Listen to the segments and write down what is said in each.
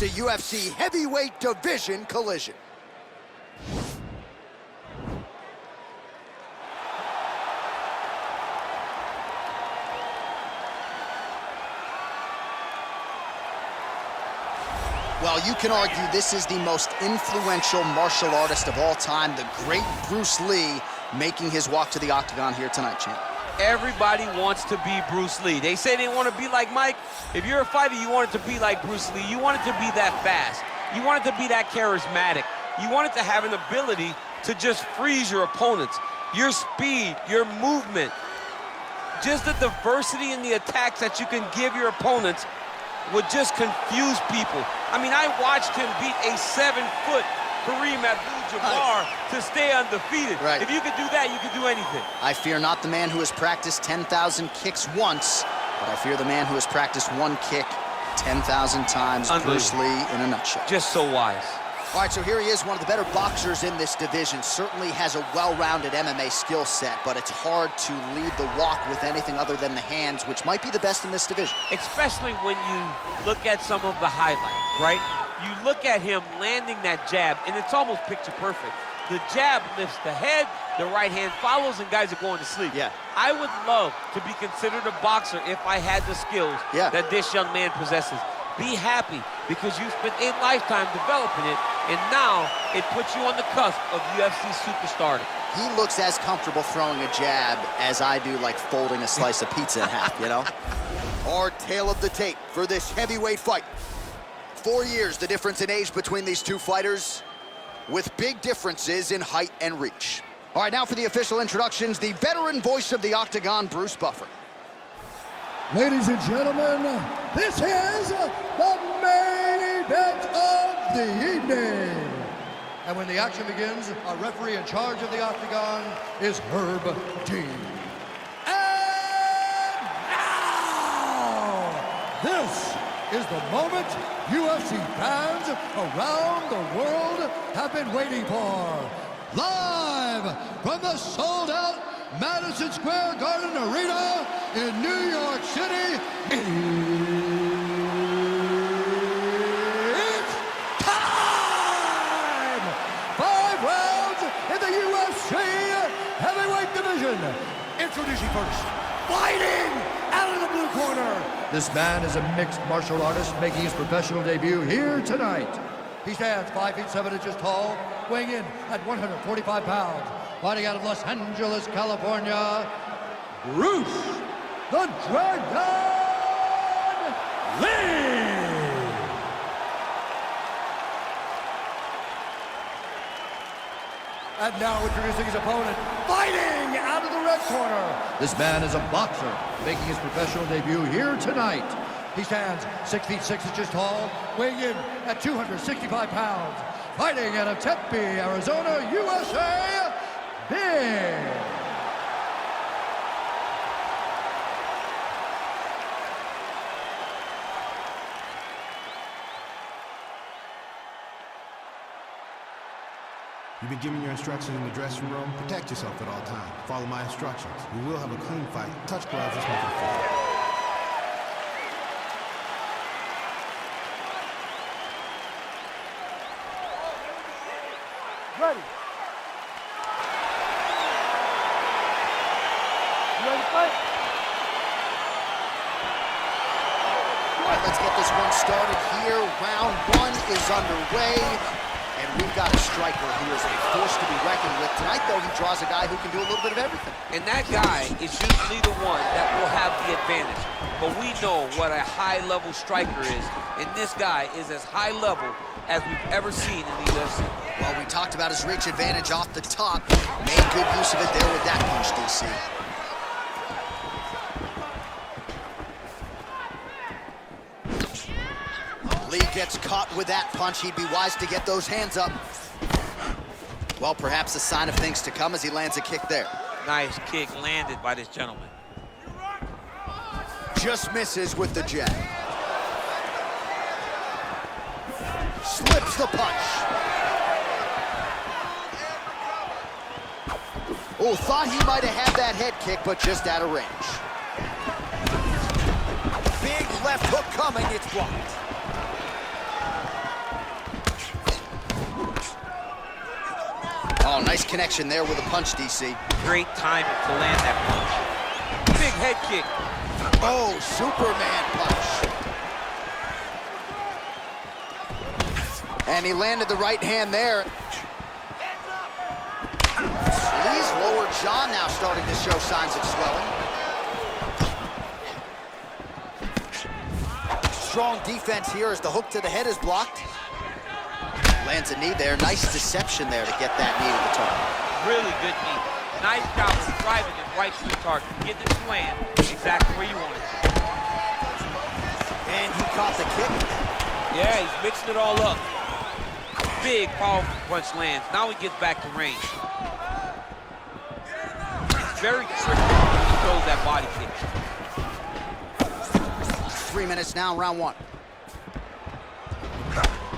a UFC heavyweight division collision. Well, you can argue this is the most influential martial artist of all time, the great Bruce Lee, making his walk to the octagon here tonight, champ. Everybody wants to be Bruce Lee. They say they want to be like Mike. If you're a fighter, you want it to be like Bruce Lee. You want it to be that fast. You want it to be that charismatic. You want it to have an ability to just freeze your opponents. Your speed, your movement, just the diversity in the attacks that you can give your opponents would just confuse people. I mean, I watched him beat a 7-foot Kareem Abdul-Jabbar to stay undefeated. Right. If you could do that, you could do anything. I fear not the man who has practiced 10,000 kicks once, but I fear the man who has practiced one kick 10,000 times. Bruce Lee in a nutshell. Just so wise. All right, so here he is, one of the better boxers in this division. Certainly has a well-rounded MMA skill set, but it's hard to lead the walk with anything other than the hands, which might be the best in this division. Especially when you look at some of the highlights, right? You look at him landing that jab, and it's almost picture perfect. The jab lifts the head, the right hand follows, and guys are going to sleep. Yeah. I would love to be considered a boxer if I had the skills that this young man possesses. Be happy, because you spent a lifetime developing it, and now it puts you on the cusp of UFC superstardom. He looks as comfortable throwing a jab as I do, like folding a slice of pizza in half, you know? Our tale of the tape for this heavyweight fight. 4 years, the difference in age between these two fighters, with big differences in height and reach. All right, now for the official introductions, the veteran voice of the Octagon, Bruce Buffer. Ladies and gentlemen, this is the main event of the evening. And when the action begins, our referee in charge of the Octagon is Herb Dean. And now, this is the moment UFC fans around the world have been waiting for. Live from the sold-out Madison Square Garden Arena in New York City, it's time! 5 rounds in the UFC heavyweight division. Introducing first, fighting out of the blue corner. This man is a mixed martial artist making his professional debut here tonight. He stands 5 feet 7 inches tall, weighing in at 145 pounds. Fighting out of Los Angeles, California, Bruce the Dragon Lee! And now introducing his opponent, fighting out of the red corner. This man is a boxer, making his professional debut here tonight. He stands 6 feet 6 inches tall, weighing in at 265 pounds. Fighting out of Tempe, Arizona, USA, Big. You've been given your instructions in the dressing room. Protect yourself at all times. Follow my instructions. We will have a clean fight. Touch gloves, let's make it fair. Ready. You ready to fight? All right, let's get this one started here. Round 1 is underway, and we've got a striker who is a force to be reckoned with. Tonight, though, he draws a guy who can do a little bit of everything. And that guy is usually the one that will have the advantage. But we know what a high-level striker is, and this guy is as high-level as we've ever seen in the UFC. Well, we talked about his reach advantage off the top. Made good use of it there with that punch, DC. Lee gets caught with that punch. He'd be wise to get those hands up. Well, perhaps a sign of things to come as he lands a kick there. Nice kick landed by this gentleman. Just misses with the jab. Slips the punch. Oh, thought he might have had that head kick, but just out of range. Big left hook coming, it's blocked. Oh, nice connection there with a punch, DC. Great timing to land that punch. Big head kick. Oh, Superman punch. And he landed the right hand there. Lee's lower jaw now starting to show signs of swelling. Strong defense here as the hook to the head is blocked. Lands a knee there. Nice deception there to get that knee to the target. Really good knee. Nice job of driving it right to the target. Get it to land exactly where you want it. And he caught the kick. Yeah, he's mixing it all up. Big, powerful punch lands. Now he gets back to range. It's very tricky when he throws that body kick. 3 minutes now, round one.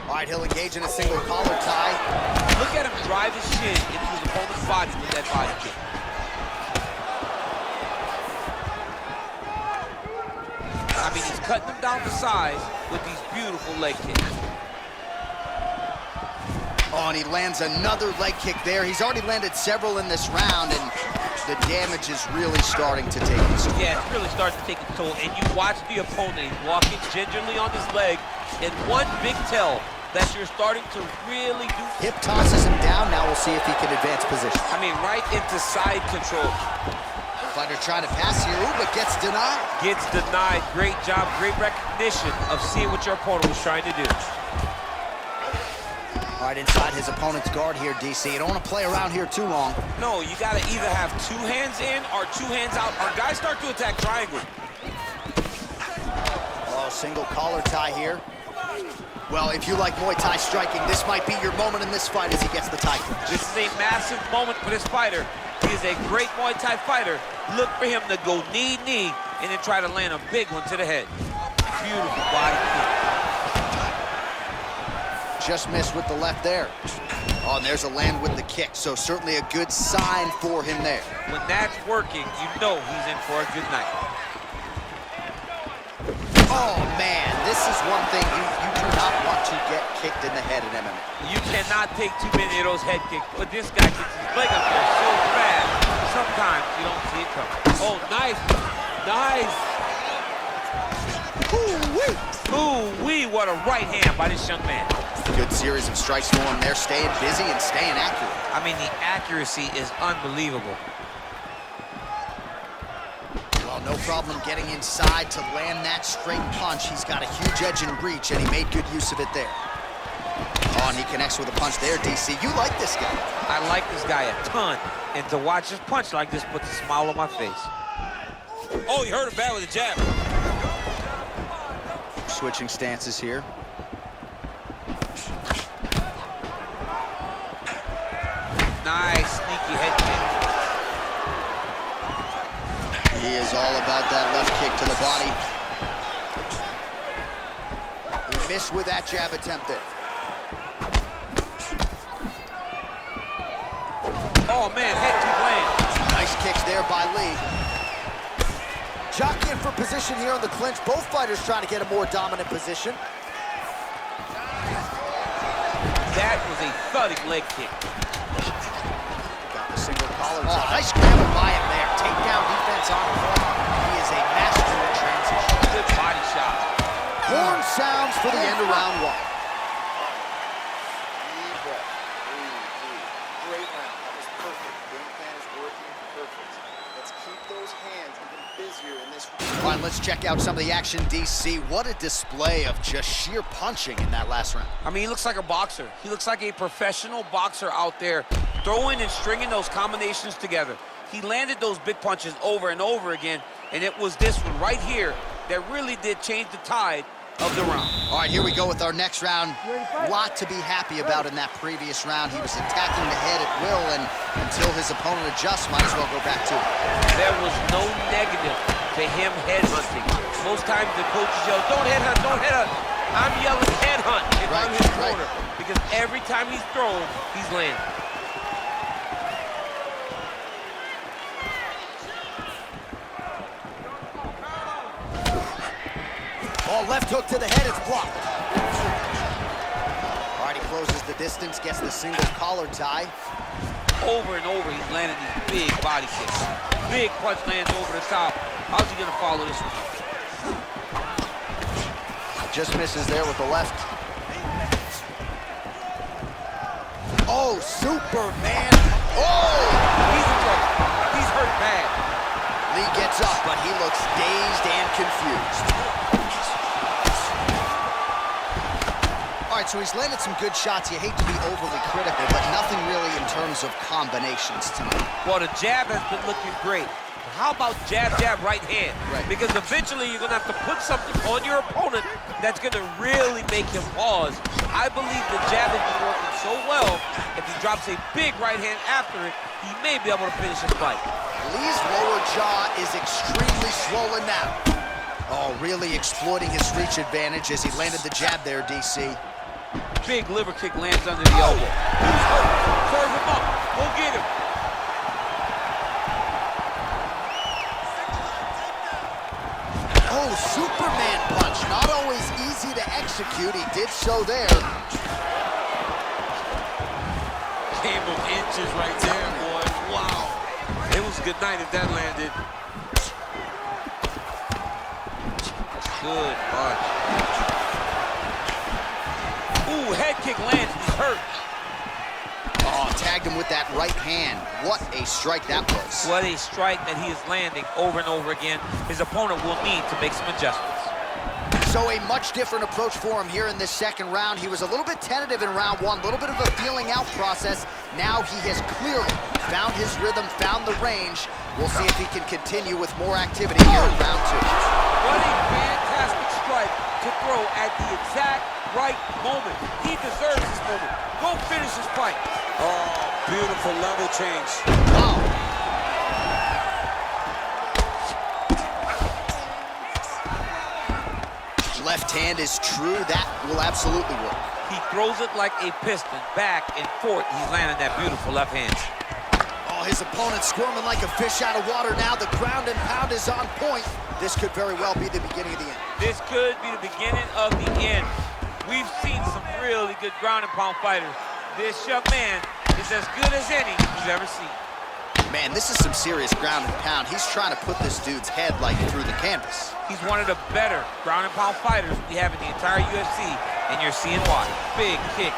All right, he'll engage in a single collar tie. Look at him drive his shin into his opponent's body with that body kick. I mean, he's cutting them down to size with these beautiful leg kicks. Oh, and he lands another leg kick there. He's already landed several in this round, and the damage is really starting to take its toll. Yeah, it's really starting to take its toll. And you watch the opponent, he's walking gingerly on his leg, and one big tell that you're starting to really do. Hip tosses him down. Now we'll see if he can advance position. I mean, right into side control. Fighter trying to pass here, ooh, but gets denied. Gets denied. Great job, great recognition of seeing what your opponent was trying to do. All right, inside his opponent's guard here, DC. You don't want to play around here too long. No, you got to either have 2 hands in or 2 hands out. Our guys start to attack triangle. Oh, single collar tie here. Well, if you like Muay Thai striking, this might be your moment in this fight as he gets the tie. This is a massive moment for this fighter. He is a great Muay Thai fighter. Look for him to go knee, and then try to land a big one to the head. Beautiful body kick. Just missed with the left there. Oh, and there's a land with the kick, so certainly a good sign for him there. When that's working, you know he's in for a good night. Oh, man, this is one thing you do not want to get kicked in the head in MMA. You cannot take too many of those head kicks, but this guy gets his leg up there so fast, sometimes you don't see it coming. Oh, nice. Nice. Ooh-wee. Ooh-wee, what a right hand by this young man. Good series of strikes for him there, staying busy and staying accurate. I mean, the accuracy is unbelievable. Well, no problem getting inside to land that straight punch. He's got a huge edge and reach, and he made good use of it there. Oh, and he connects with a punch there, DC. You like this guy. I like this guy a ton, and to watch his punch like this puts a smile on my face. Oh, he hurt him bad with a jab. Switching stances here. Nice, sneaky head kick. He is all about that left kick to the body. He missed with that jab attempt there. Oh, man, head kick land. Nice kicks there by Lee. Jockeying for position here on the clinch. Both fighters trying to get a more dominant position. That was a thudding leg kick. Got the single collar. Oh, nice grab by him there. Takedown defense on point. He is a master in transition. Good body shot. Horn sounds for the end of round one. Great round. That was perfect. Game plan is working perfect. Let's keep those hands even busier in this. All right, let's check out some of the action, DC. What a display of just sheer punching in that last round. I mean, he looks like a boxer. He looks like a professional boxer out there, throwing and stringing those combinations together. He landed those big punches over and over again, and it was this one right here that really did change the tide of the round. All right, here we go with our next round. A lot to be happy about in that previous round. He was attacking the head at will, and until his opponent adjusts, might as well go back to it. There was no negative to him headhunting. Most times the coaches yell, don't headhunt, don't headhunt. I'm yelling headhunt if I'm his corner, because every time he's thrown, he's landing. Oh, left hook to the head, it's blocked. All right, he closes the distance, gets the single collar tie. Over and over, he's landing these big body kicks. Big punch lands over the top. How's he gonna follow this one? Just misses there with the left. Oh, Superman. Oh! He's in trouble. He's hurt bad. Lee gets up, but he looks dazed and confused. All right, so he's landed some good shots. You hate to be overly critical, but nothing really in terms of combinations tonight. Well, the jab has been looking great. How about jab, jab, right hand? Right. Because eventually you're going to have to put something on your opponent that's going to really make him pause. I believe the jab has been working so well, if he drops a big right hand after it, he may be able to finish his fight. Lee's lower jaw is extremely swollen now. Oh, really exploiting his reach advantage as he landed the jab there, DC. Big liver kick lands under the elbow. He's hurt. Serve him up. Go get him. Oh, Superman punch. Not always easy to execute. He did so there. Game of inches right there, boy. Wow. It was a good night if that landed. Good punch. Ooh, head kick lands. He's hurt. Oh, tagged him with that right hand. What a strike that was. What a strike that he is landing over and over again. His opponent will need to make some adjustments. So a much different approach for him here in this second round. He was a little bit tentative in round one, a little bit of a feeling out process. Now he has clearly found his rhythm, found the range. We'll see if he can continue with more activity here in round two. What a fantastic strike to throw at the exact right moment. He deserves this moment. Go finish his fight. Oh, beautiful level change. Wow. Left hand is true. That will absolutely work. He throws it like a piston, back and forth. He's landing that beautiful left hand. Oh, his opponent squirming like a fish out of water now. The ground and pound is on point. This could very well be the beginning of the end. This could be the beginning of the end. We've seen some really good ground and pound fighters. This young man is as good as any you've ever seen. Man, this is some serious ground and pound. He's trying to put this dude's head like through the canvas. He's one of the better ground and pound fighters we have in the entire UFC, and you're seeing why. Big kick.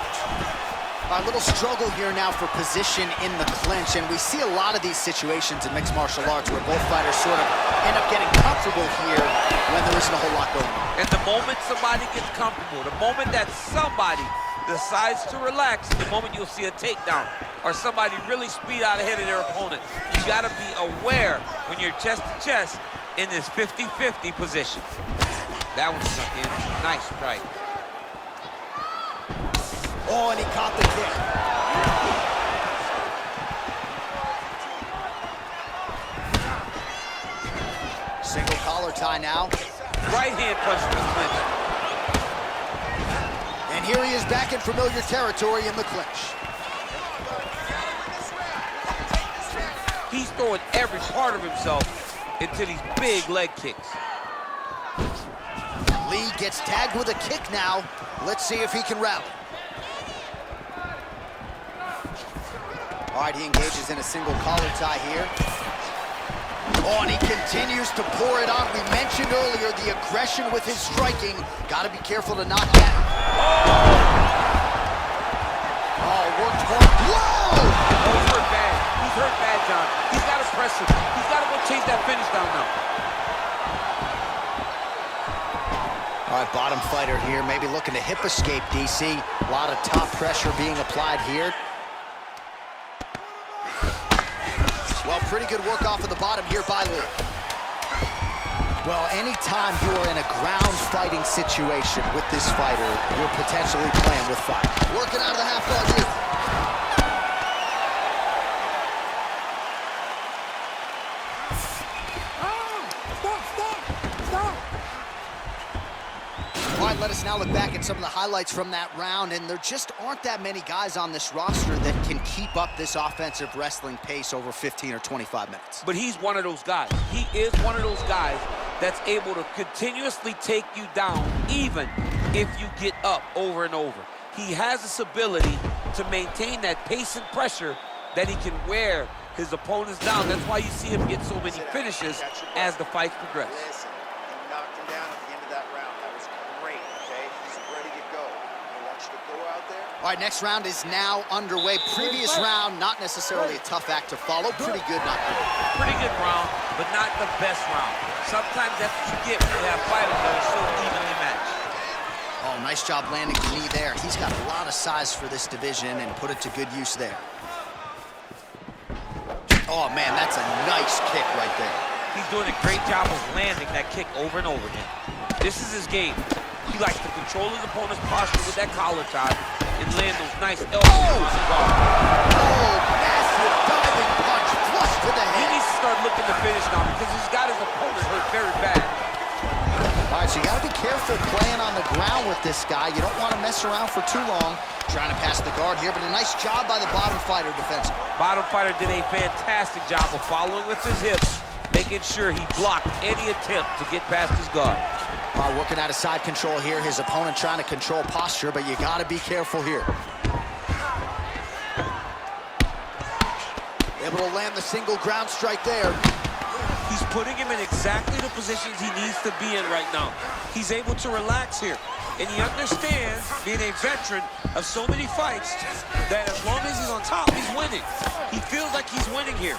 A little struggle here now for position in the clinch, and we see a lot of these situations in mixed martial arts where both fighters sort of end up getting comfortable here when there isn't a whole lot going on. And the moment somebody gets comfortable, the moment that somebody decides to relax, the moment you'll see a takedown or somebody really speed out ahead of their opponent. You gotta be aware when you're chest to chest in this 50-50 position. That one sunk in. Nice strike. Oh, and he caught the kick. Single collar tie now. Right hand punch to the clinch. And here he is back in familiar territory in the clinch. He's throwing every part of himself into these big leg kicks. Lee gets tagged with a kick now. Let's see if he can rally. All right, he engages in a single collar tie here. Oh, and he continues to pour it on. We mentioned earlier the aggression with his striking. Got to be careful to not get. Oh, worked hard. Whoa! Oh, he's hurt bad. He's hurt bad, John. He's got to press him. He's got to go chase that finish down now. All right, bottom fighter here, maybe looking to hip escape, DC. A lot of top pressure being applied here. Well, pretty good work off of the bottom here by Lee. Well, anytime you are in a ground fighting situation with this fighter, you're potentially playing with fire. Working out of the half guard here. All right, let us now look back at some of the highlights from that round, and there just aren't that many guys on this roster that can keep up this offensive wrestling pace over 15 or 25 minutes. But he's one of those guys. He is one of those guys that's able to continuously take you down, even if you get up over and over. He has this ability to maintain that pace and pressure that he can wear his opponents down. That's why you see him get so many finishes as the fights progress. Listen, he knocked him down at the end of that round. That was great, okay? He's ready to go. I want you to go out there. All right, next round is now underway. Previous round, not necessarily a tough act to follow. Pretty good, not good. Pretty good round, but not the best round. Sometimes that's what you get when you have fighters that are so evenly matched. Oh, nice job landing the knee there. He's got a lot of size for this division and put it to good use there. Oh, man, that's a nice kick right there. He's doing a great job of landing that kick over and over again. This is his game. He likes to control his opponent's posture with that collar tie and land those nice elbows. Oh, massive diving punch flush to the He head. needs to start looking to finish now because he's got his opponent hurt very bad. All right, so you got to be careful playing on the ground with this guy. You don't want to mess around for too long. Trying to pass the guard here, but a nice job by the bottom fighter defensively. Bottom fighter did a fantastic job of following with his hips, making sure he blocked any attempt to get past his guard. Working out of side control here. His opponent trying to control posture, but you got to be careful here. Able to land the single ground strike there. He's putting him in exactly the positions he needs to be in right now. He's able to relax here. And he understands, being a veteran of so many fights, that as long as he's on top, he's winning. He feels like he's winning here.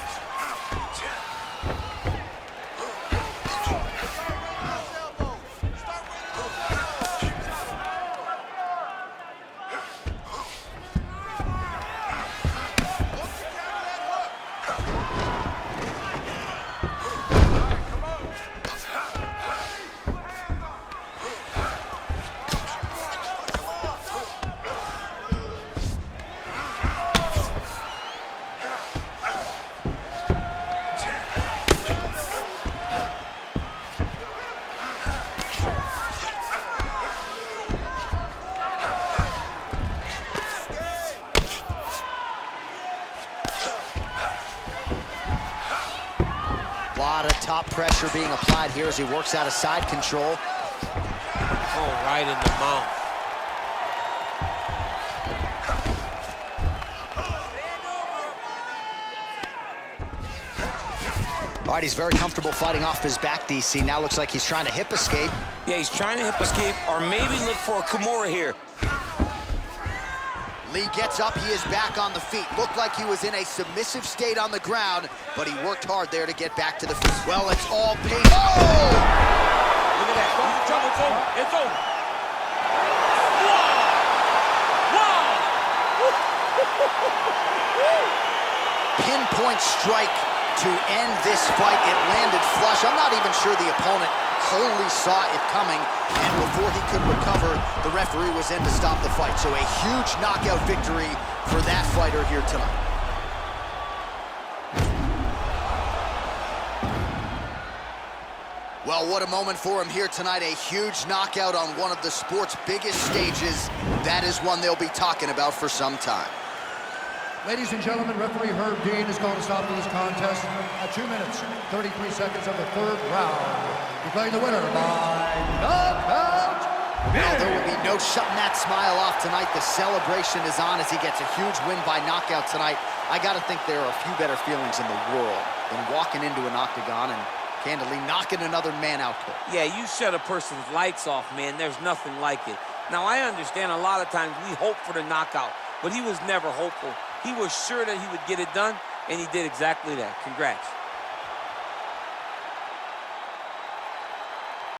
A lot of top pressure being applied here as he works out of side control. Oh, right in the mouth. All right, he's very comfortable fighting off his back, DC. Now looks like he's trying to hip escape. Yeah, he's trying to hip escape or maybe look for a Kimura here. Lee gets up, he is back on the feet. Looked like he was in a submissive state on the ground, but he worked hard there to get back to the feet. Well, it's all paid. Oh! Look at that. He's in trouble. It's over. It's over. Wow! Wow! Pinpoint strike to end this fight. It landed flush. I'm not even sure the opponent wholly saw it coming, and before he could recover, the referee was in to stop the fight. So a huge knockout victory for that fighter here tonight. Well, what a moment for him here tonight. A huge knockout on one of the sport's biggest stages. That is one they'll be talking about for some time. Ladies and gentlemen, referee Herb Dean is going to stop this contest at 2 minutes, 33 seconds of the third round. Declaring the winner by knockout. Well, there will be no shutting that smile off tonight. The celebration is on as he gets a huge win by knockout tonight. I got to think there are a few better feelings in the world than walking into an octagon and candidly knocking another man out quick. Yeah, you shut a person's lights off, man. There's nothing like it. Now, I understand a lot of times we hope for the knockout, but he was never hopeful. He was sure that he would get it done, and he did exactly that. Congrats.